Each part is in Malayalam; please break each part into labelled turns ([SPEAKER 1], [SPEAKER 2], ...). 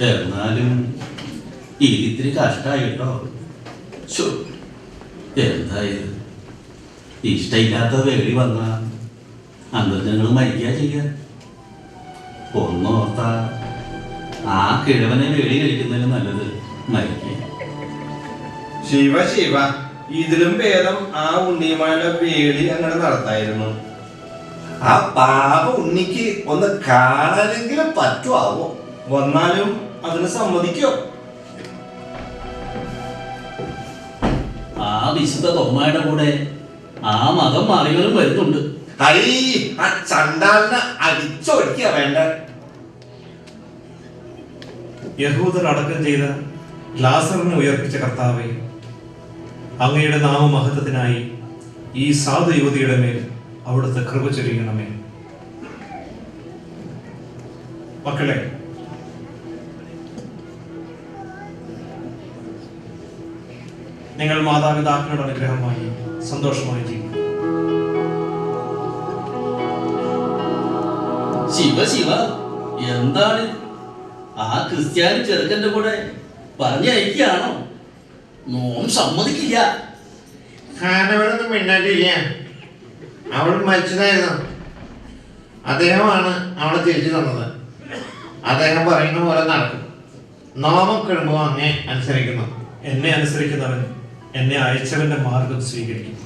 [SPEAKER 1] എന്നാലും ഇത്തിരി കഷ്ടമായി കേട്ടോ. എന്തായത് ഇഷ്ടമില്ലാത്ത വേടി വന്ന അന്തർജനങ്ങൾ മരിക്കുക ചെയ്യാൻ ഒന്നോർത്ത ആ കിഴവനെ വേടി കഴിക്കുന്നതിന് നല്ലത് മരിക്കുക.
[SPEAKER 2] ശിവ ശിവ, ഇതിലും ഭേദം ആ ഉണ്ണിമാരുടെ വേളി അങ്ങനെ നടത്തായിരുന്നു.
[SPEAKER 3] ആ പാപ ഉണ്ണിക്ക് ഒന്ന് കാണാനെങ്കിലും പറ്റുമാവോ?
[SPEAKER 2] വന്നാലും അതിന് സമ്മതിക്കോ?
[SPEAKER 1] ആ വിശുദ്ധ തൊമ്മായുടെ കൂടെ ആ മകം മാറികളും വരുന്നുണ്ട്.
[SPEAKER 3] ആ ചണ്ടാലിനെ അടിച്ചൊഴിക്കുക വേണ്ട.
[SPEAKER 4] യഹൂദർ അടക്കം ചെയ്ത ലാസറിനെ ഉയർപ്പിച്ച കർത്താവേ, അങ്ങയുടെ നാമമഹത്വത്തിനായി ഈ സാധു യുവതിയുടെ മേൽ അവിടുത്തെ കൃപ ചൊരിയണമേ. മക്കളെ, നിങ്ങൾ മാതാപിതാക്കളുടെ അനുഗ്രഹമായി സന്തോഷമായി ജീവിക്കും.
[SPEAKER 1] ശിവ ശിവ, എന്താണ് ആ ക്രിസ്ത്യാനി ചെറുക്കന്റെ കൂടെ പറഞ്ഞയക്കുകയാണോ? നോം സമ്മതിക്കില്ല.
[SPEAKER 5] ഹാനവരൊന്നും മിണ്ടാണ്ടില്ല. അവൾ മരിച്ചതായിരുന്നു. അദ്ദേഹമാണ് അവളെ തിരിച്ചു തന്നത്. അദ്ദേഹം പറയുന്ന പോലെ നടക്കും. നോമം കിടുമ്പോൾ അങ്ങേ അനുസരിക്കുന്നു.
[SPEAKER 4] എന്നെ അനുസരിക്കുന്നവൻ എന്നെ അയച്ചവന്റെ മാർഗം സ്വീകരിക്കും.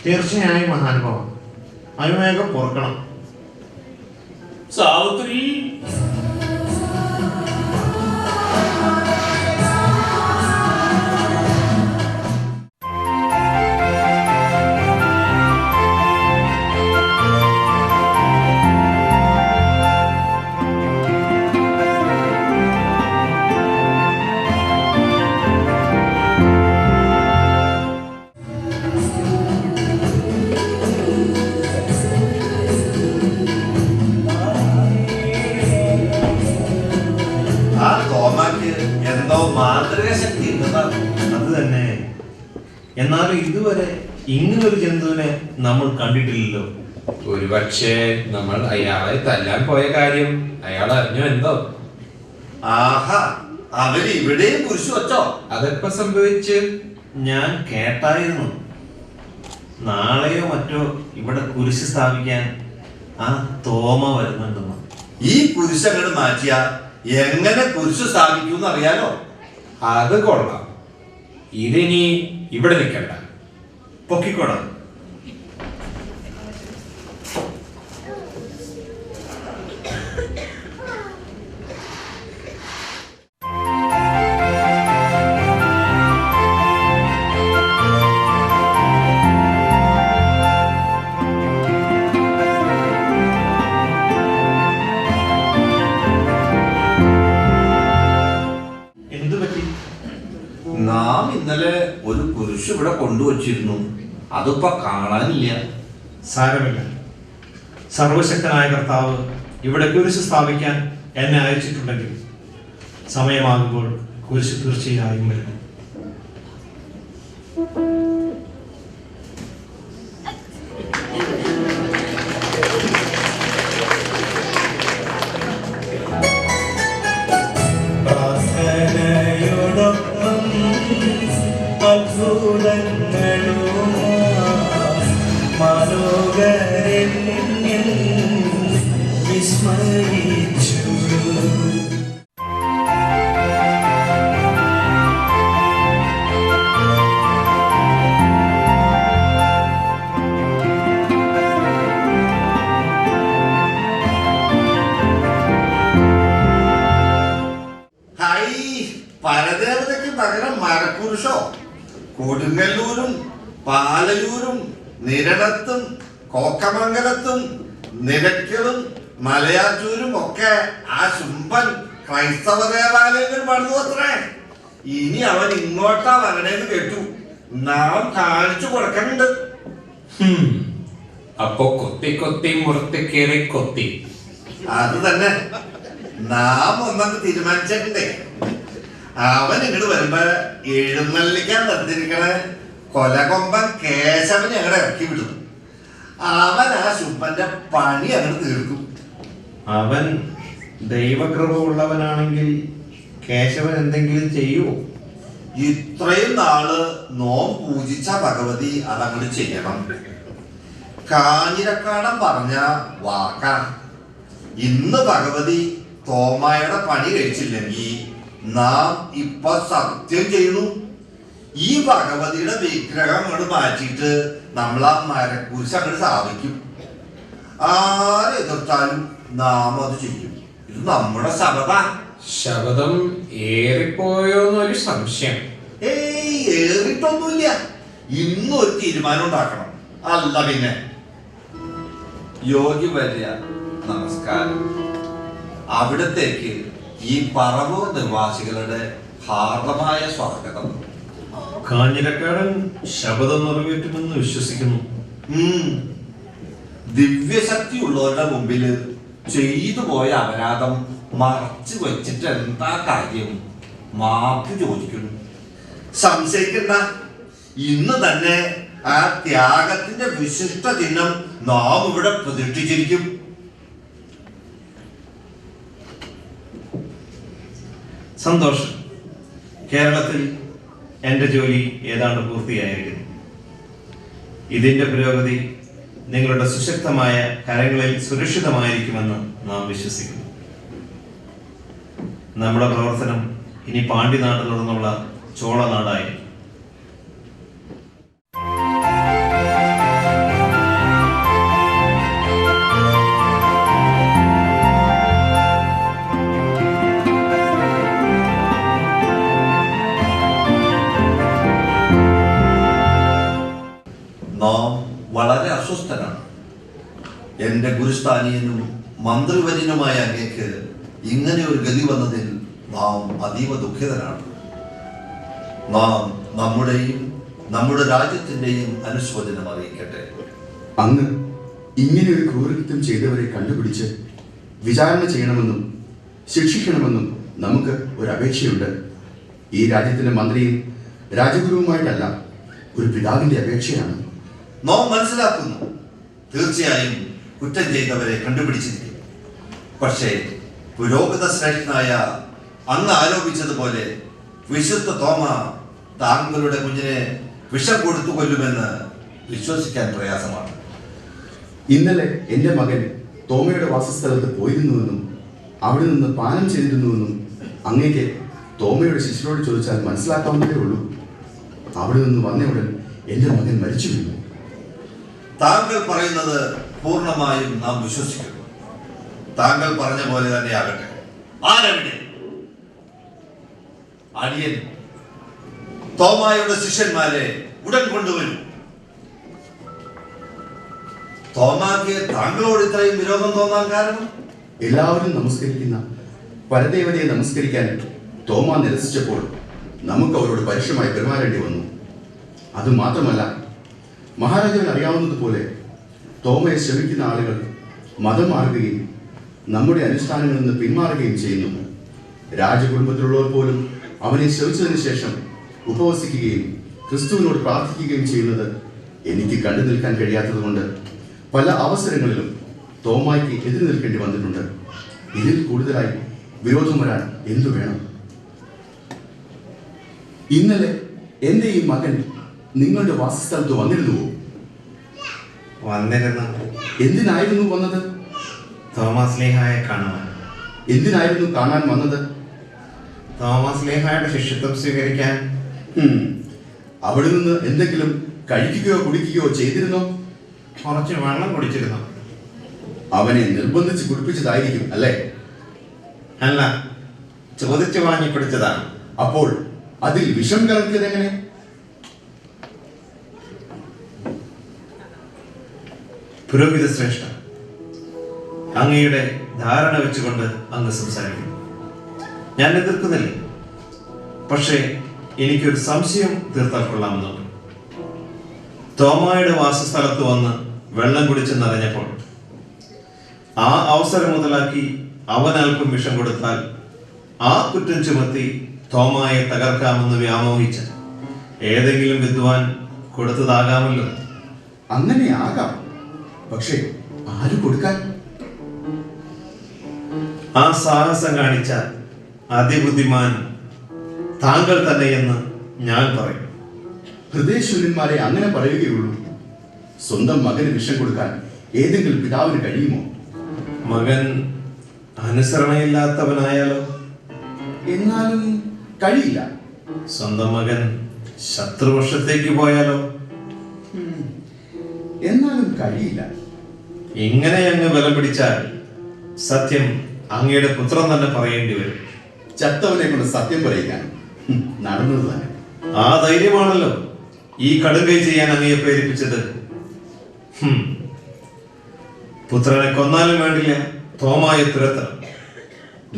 [SPEAKER 5] തീർച്ചയായും മഹാനുഭാവം, അനുവേഗം പൊറുക്കണം.
[SPEAKER 1] സാവിത്രി,
[SPEAKER 3] ആ തോമാക്ക് എന്തോ മാതൃക ശക്തി ഉണ്ടെന്നാണ്.
[SPEAKER 2] അത് തന്നെ. എന്നാലും ഇതുവരെ ഇങ്ങനൊരു ജന്തുവിനെ നമ്മൾ കണ്ടിട്ടില്ലല്ലോ.
[SPEAKER 6] ഒരുപക്ഷെ നമ്മൾ അയാളെ തല്ലാൻ പോയ കാര്യം അയാൾ അറിഞ്ഞോ എന്തോ.
[SPEAKER 3] ആഹാ, അവര് ഇവിടെയും കുരിശു വച്ചോ?
[SPEAKER 6] അതെപ്പോ സംഭവിച്ച്?
[SPEAKER 2] ഞാൻ കേട്ടായിരുന്നു, നാളെയോ മറ്റോ ഇവിടെ കുരിശ് സ്ഥാപിക്കാൻ ആ തോമ വരുന്നുണ്ടെന്ന്.
[SPEAKER 3] ഈ കുരിശ് അങ്ങോട്ട് മാറ്റിയ എങ്ങനെ കുരിശ് സ്ഥാപിക്കും അറിയാലോ?
[SPEAKER 6] അത് കൊള്ളാം. ഇതിനി ഇവിടെ നിൽക്കണ്ട,
[SPEAKER 2] പൊക്കിക്കോടാം.
[SPEAKER 3] നാം ഇന്നലെ ഒരു കുരിശ് ഇവിടെ കൊണ്ടുവച്ചിരുന്നു, അതിപ്പോ കാണാനില്ല.
[SPEAKER 4] സാരമില്ല, സർവശക്തനായ കർത്താവ് ഇവിടെ കുരിശ് സ്ഥാപിക്കാൻ എന്നെ അയച്ചിട്ടുണ്ടെങ്കിൽ സമയമാകുമ്പോൾ കുരിശ് തീർച്ചയായും വരും.
[SPEAKER 3] പരദേവതയ്ക്ക് പകരം മരക്കുരിശോ? കൊടുങ്ങല്ലൂരും പാലയൂരും നിരണത്തും കോക്കമംഗലത്തും നിലയ്ക്കലും മലയാറ്റൂരും ഒക്കെ ആ ശുംഭൻ ക്രൈസ്തവ ദേവാലയങ്ങൾ പണിതു അത്രേ. ഇനി അവൻ ഇങ്ങോട്ടാ വരണേന്ന് കേട്ടു. നാം കാണിച്ചു കൊടുക്കണുണ്ട്.
[SPEAKER 6] അപ്പൊ കൊത്തി കൊത്തി മുറത്തിക്കേറി കൊത്തി.
[SPEAKER 3] അത് തന്നെ നാം ഒന്നങ്ങ് തീരുമാനിച്ചിട്ടുണ്ടേ. അവൻ ഇങ്ങോട്ട് വരുമ്പോ എഴുന്നള്ളിക്കാൻ നിർത്തിയിരിക്കണ കൊലകൊമ്പൻ കേശവനെ ഞങ്ങളെ ഇറക്കി വിടും. അവൻ ആ ശുംഭന്റെ പണി അങ്ങോട്ട് തീർക്കും.
[SPEAKER 2] അവൻ
[SPEAKER 5] ദൈവകൃപ ഉള്ളവനാണെങ്കിൽ കേശവൻ എന്തെങ്കിലും ചെയ്യുമോ?
[SPEAKER 3] ഇത്രയും നാള് നോം പൂജിച്ച ഭഗവതി അതങ്ങോട്ട് ചെയ്യണം. കാഞ്ഞിരക്കാടൻ പറഞ്ഞ വാക്കാ. ഇന്ന് ഭഗവതി തോമായുടെ പണി കഴിച്ചില്ലെങ്കിൽ നാം ഇപ്പൊ സത്യം ചെയ്യുന്നു. ഈ ഭഗവതിയുടെ വിഗ്രഹം അങ്ങോട്ട് മാറ്റിയിട്ട് നമ്മൾ ആ മരക്കുരിശ് അങ്ങോട്ട് സ്ഥാപിക്കും. ആരെതിർത്താലും നാം അത് ചെയ്യും. ഇത് നമ്മുടെ ശബദ.
[SPEAKER 6] ശബദം ഏറിപ്പോയോന്നൊരു സംശയം.
[SPEAKER 3] ഏയ്, ഏറിട്ടൊന്നുമില്ല. ഇന്നൊരു തീരുമാനം ഉണ്ടാക്കണം. അല്ല പിന്നെ യോഗി വര്യ നമസ്കാരം. അവിടത്തേക്ക് ഈ പറവൂർ നിവാസികളുടെ ഹാർദമായ സ്വാഗതം.
[SPEAKER 2] കാഞ്ഞിരക്കാടൻ ശബദം നിറവേറ്റുമെന്ന് വിശ്വസിക്കുന്നു.
[SPEAKER 3] ദിവ്യശക്തി ഉള്ളവരുടെ മുമ്പിൽ ചെയ്തു പോയ അപരാധം മറച്ചു വെച്ചിട്ട് എന്താ കാര്യം? മാപ്പ് ചോദിക്കുന്നു. സംശയിക്കണ്ട, ഇന്ന് തന്നെ ആ ത്യാഗത്തിന്റെ വിശിഷ്ട ചിഹ്നം നാം ഇവിടെ പ്രതിഷ്ഠിച്ചിരിക്കും.
[SPEAKER 2] സന്തോഷം. കേരളത്തിൽ എൻ്റെ ജോലി ഏതാണ്ട് പൂർത്തിയായിരിക്കുന്നു. ഇതിന്റെ പുരോഗതി നിങ്ങളുടെ സുശക്തമായ കരങ്ങളിൽ സുരക്ഷിതമായിരിക്കുമെന്ന് നാം വിശ്വസിക്കുന്നു. നമ്മുടെ പ്രവർത്തനം ഇനി പാണ്ഡ്യനാട് തുടർന്നുള്ള ചോളനാടായിരിക്കും.
[SPEAKER 3] നാം വളരെ അസ്വസ്ഥനാണ്. എന്റെ ഗുരുസ്ഥാനീയനും മന്ത്രിവര്യനുമായ അങ്ങേക്ക് ഇങ്ങനെ ഒരു ഗതി വന്നതിൽ നാം അതീവ ദുഃഖിതനാണ്. നാം നമ്മുടെയും നമ്മുടെ രാജ്യത്തിന്റെയും അനുശോചനം അറിയിക്കട്ടെ.
[SPEAKER 7] അങ്ങ് ഇങ്ങനെ ഒരു ക്രൂരകൃത്യം ചെയ്തവരെ കണ്ടുപിടിച്ച് വിചാരണ ചെയ്യണമെന്നും ശിക്ഷിക്കണമെന്നും നമുക്ക് ഒരു അപേക്ഷയുണ്ട്. ഈ രാജ്യത്തിന്റെ മന്ത്രിയും രാജഗുരുവുമായിട്ടല്ല, ഒരു പിതാവിന്റെ അപേക്ഷയാണ്.
[SPEAKER 3] നാം മനസ്സിലാക്കുന്നു, തീർച്ചയായും കുറ്റം ചെയ്തവരെ കണ്ടുപിടിച്ചിരിക്കും. പക്ഷേ പുരോഗത ശ്രേഷ്ഠനായ അങ്ങ് ആരോപിച്ചതുപോലെ വിശുദ്ധ തോമ താങ്കളുടെ കുഞ്ഞിനെ വിഷം കൊടുത്തു കൊല്ലുമെന്ന് വിശ്വസിക്കാൻ പ്രയാസമാണ്.
[SPEAKER 7] ഇന്നലെ എൻ്റെ മകൻ തോമയുടെ വാസസ്ഥലത്ത് പോയിരുന്നുവെന്നും അവിടെ നിന്ന് പാനം ചെയ്തിരുന്നുവെന്നും അങ്ങേക്ക് തോമയുടെ ശിഷ്യരോട് ചോദിച്ചാൽ മനസ്സിലാക്കാവുന്നതേ ഉള്ളൂ. അവിടെ നിന്ന് വന്നയുടൻ എൻ്റെ മകൻ മരിച്ചു വീണു.
[SPEAKER 3] താങ്കൾ പറയുന്നത് പൂർണ്ണമായും നാം വിശ്വസിക്കുന്നു. താങ്കൾ പറഞ്ഞ പോലെ തന്നെ ആകട്ടെ. ആരവിടെ? അടിയൻ തോമായുടെ ശിഷ്യന്മാരെ ഉടൻ കൊണ്ടുവരും. തോമാക്ക് താങ്കളോട് ഇത്രയും വിരോധം തോന്നാൻ കാരണം?
[SPEAKER 7] എല്ലാവരും നമസ്കരിക്കുന്ന പരദേവതയെ നമസ്കരിക്കാൻ തോമ നിരസിച്ചപ്പോൾ നമുക്ക് അവരോട് പരുഷമായി പെരുമാറേണ്ടി വന്നു. അതുമാത്രമല്ല, മഹാരാജാവിന് അറിയാവുന്നതുപോലെ തോമയെ ശ്രമിക്കുന്ന ആളുകൾ മതം മാറുകയും നമ്മുടെ അനുഷ്ഠാനങ്ങളിൽ നിന്ന് പിന്മാറുകയും ചെയ്യുന്നു. രാജകുടുംബത്തിലുള്ളവർ പോലും അവനെ ശ്രമിച്ചതിന് ശേഷം ഉപവസിക്കുകയും ക്രിസ്തുവിനോട് പ്രാർത്ഥിക്കുകയും ചെയ്യുന്നത് എനിക്ക് കണ്ടു നിൽക്കാൻ കഴിയാത്തതുകൊണ്ട് പല അവസരങ്ങളിലും തോമായ്ക്ക് എതിര് നിൽക്കേണ്ടി വന്നിട്ടുണ്ട്. ഇതിൽ കൂടുതലായി വിരോധം വരാൻ എന്തു വേണം? ഇന്നലെ എൻ്റെ ഈ മകൻ നിങ്ങളുടെ വാസസ്ഥലത്ത് വന്നിരുന്നുവോ?
[SPEAKER 5] വന്നിരുന്നു.
[SPEAKER 7] എന്തിനായിരുന്നു വന്നത്?
[SPEAKER 5] തോമസ് ലീഹായെ കാണുവാൻ.
[SPEAKER 7] എന്തിനായിരുന്നു കാണാൻ വന്നത്?
[SPEAKER 5] തോമസ് ലീഹായുടെ ശിഷ്യത്വം സ്വീകരിക്കാൻ.
[SPEAKER 7] അവിടെ നിന്ന് എന്തെങ്കിലും കഴിക്കുകയോ കുടിക്കുകയോ ചെയ്തിരുന്നോ?
[SPEAKER 5] കുറച്ച് വെള്ളം കുടിച്ചിരുന്നു.
[SPEAKER 7] അവനെ നിർബന്ധിച്ച് കുടിപ്പിച്ചതായിരിക്കും അല്ലേ?
[SPEAKER 5] അല്ല, ചോദിച്ചു വാങ്ങി കുടിച്ചതാണ്.
[SPEAKER 7] അപ്പോൾ അതിൽ വിഷം കലർത്തിയത് എങ്ങനെ?
[SPEAKER 2] പുരോഹിത ശ്രേഷ്ഠ, അങ്ങയുടെ ധാരണ വെച്ചുകൊണ്ട് അങ്ങ് സംസാരിക്കുന്നു. ഞാൻ എതിർക്കുന്നില്ല. പക്ഷേ എനിക്കൊരു സംശയം തീർത്താൽ കൊള്ളാമെന്നുണ്ട്. തോമായുടെ വാസസ്ഥലത്ത് വന്ന് വെള്ളം കുടിച്ചെന്നറിഞ്ഞപ്പോൾ ആ അവസരം മുതലാക്കി അവൻ അല്പം വിഷം കൊടുത്താൽ ആ കുറ്റം ചുമത്തി തോമായെ തകർക്കാമെന്ന് വ്യാമോഹിച്ച ഏതെങ്കിലും വിദ്വാൻ കൊടുത്തതാകാമല്ലോ.
[SPEAKER 7] അങ്ങനെ ആകാം. പക്ഷേ ആര് കൊടുക്കാൻ?
[SPEAKER 2] ആ സാഹസം കാണിച്ച അതിബുദ്ധിമാൻ താങ്കൾ തന്നെയെന്ന് ഞാൻ പറയും.
[SPEAKER 7] ഹൃദയശൂന്യന്മാരെ അങ്ങനെ പറയുകയുള്ളൂ. സ്വന്തം മകന് വിഷം കൊടുക്കാൻ ഏതെങ്കിലും പിതാവിന് കഴിയുമോ?
[SPEAKER 2] മകൻ അനുസരണയില്ലാത്തവനായാലോ?
[SPEAKER 7] എന്നാലും കഴിയില്ല.
[SPEAKER 2] സ്വന്തം മകൻ ശത്രുപക്ഷത്തേക്ക് പോയാലോ?
[SPEAKER 7] എന്നാലും കഴിയില്ല.
[SPEAKER 2] ഇങ്ങനെ അങ്ങ് ബലം പിടിച്ചാൽ സത്യം അങ്ങയുടെ പുത്രൻ തന്നെ പറയേണ്ടി വരും.
[SPEAKER 7] ചത്തവനെ കൊണ്ട് സത്യം പറയിക്കാൻ നടന്നത് തന്നെ.
[SPEAKER 2] ആ ധൈര്യമാണല്ലോ ഈ കടുങ്കൈ ചെയ്യാൻ അങ്ങയെ പ്രേരിപ്പിച്ചത്. പുത്രനെ കൊന്നാലും വേണ്ടില്ല തോമായെ തുരത്തണം.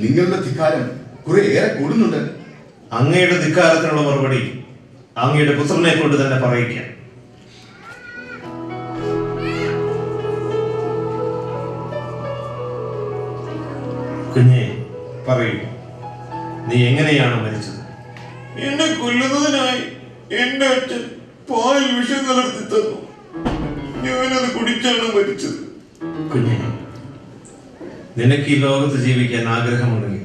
[SPEAKER 7] നിങ്ങളുടെ ധിക്കാരം കുറെ ഏറെ കൂടുന്നുണ്ട്.
[SPEAKER 2] അങ്ങയുടെ ധിക്കാരത്തിനുള്ള മറുപടി അങ്ങയുടെ പുത്രനെ കൊണ്ട് തന്നെ പറയിക്കാം. കുഞ്ഞെ, പറയൂ, നീ എങ്ങനെയാണ് മരിച്ചത്?
[SPEAKER 8] എന്നെ കൊല്ലുന്നതിനായി എന്റെ അച്ഛൻ പാൽ വിഷം കലർത്തി തന്നു. ഞാനത് കുടിച്ചാണ് മരിച്ചത്.
[SPEAKER 2] കുഞ്ഞെ, നിനക്ക് ഈ ലോകത്ത് ജീവിക്കാൻ ആഗ്രഹമുണ്ടെങ്കിൽ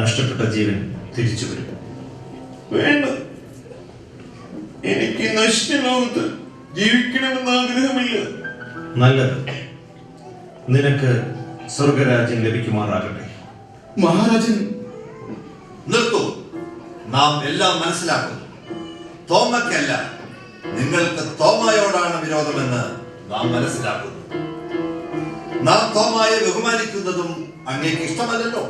[SPEAKER 2] നഷ്ടപ്പെട്ട ജീവൻ തിരിച്ചു വരും.
[SPEAKER 8] വേണ്ട, എനിക്ക് നഷ്ട ലോകത്ത് ജീവിക്കണമെന്ന് ആഗ്രഹമില്ല.
[SPEAKER 2] നല്ലത്, നിനക്ക് സ്വർഗരാജ്യം ലഭിക്കുമാറാകട്ടെ.
[SPEAKER 7] മഹാരാജൻ,
[SPEAKER 3] നിർത്തൂ. നാം എല്ലാം മനസ്സിലാക്കുന്നു. തോമയ്ക്കല്ല, നിങ്ങൾക്ക് തോമായോടാണ് വിരോധമെന്ന് നാം മനസ്സിലാക്കുന്നു. നാം തോമായെ ബഹുമാനിക്കുന്നതും അങ്ങേക്ക് ഇഷ്ടമല്ലല്ലോ.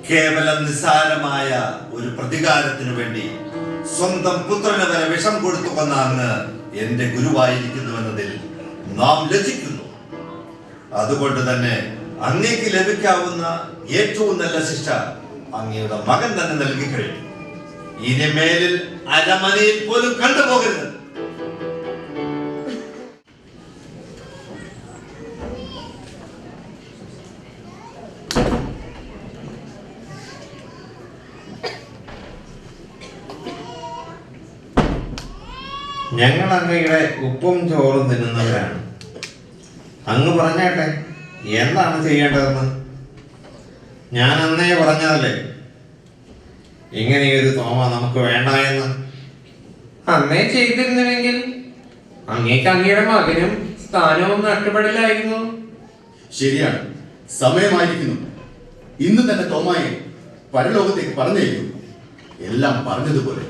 [SPEAKER 3] കേവലം നിസ്സാരമായ ഒരു പ്രതികാരത്തിനു വേണ്ടി സ്വന്തം പുത്രന് വരെ വിഷം കൊടുത്തു കൊന്ന അങ്ങ് എന്റെ ഗുരുവായിരിക്കുന്നുവെന്നതിൽ നാം ലജ്ജിക്കുന്നു. അതുകൊണ്ട് തന്നെ അങ്ങേക്ക് ലഭിക്കാവുന്ന ഏറ്റവും നല്ല ശിക്ഷ അങ്ങയുടെ മകൻ തന്നെ നൽകി കഴിഞ്ഞു. ഇനി മേലിൽ അരമനയിൽ പോലും കണ്ടുപോകരുത്.
[SPEAKER 5] ഞങ്ങൾ അങ്ങയുടെ ഉപ്പും ചോറും തിന്നുന്നവരാണ്. അങ്ങ് പറഞ്ഞാട്ടെ, എന്താണ് ചെയ്യേണ്ടതെന്ന്? ഞാൻ അന്നേ പറഞ്ഞതല്ലേ ഇങ്ങനെയൊരു തോമ നമുക്ക് വേണ്ട എന്ന്.
[SPEAKER 6] അന്നേ ചെയ്തിരുന്നുവെങ്കിൽ അങ്ങേക്ക് അങ്ങയുടെ മകനും സ്ഥാനവും നഷ്ടപ്പെടില്ലായിരുന്നു.
[SPEAKER 7] ശരിയാണ്, സമയമായിരിക്കുന്നു. ഇന്ന് തന്നെ തോമായെ പരലോകത്തേക്ക് പറഞ്ഞേക്കും. എല്ലാം പറഞ്ഞതുപോലെ.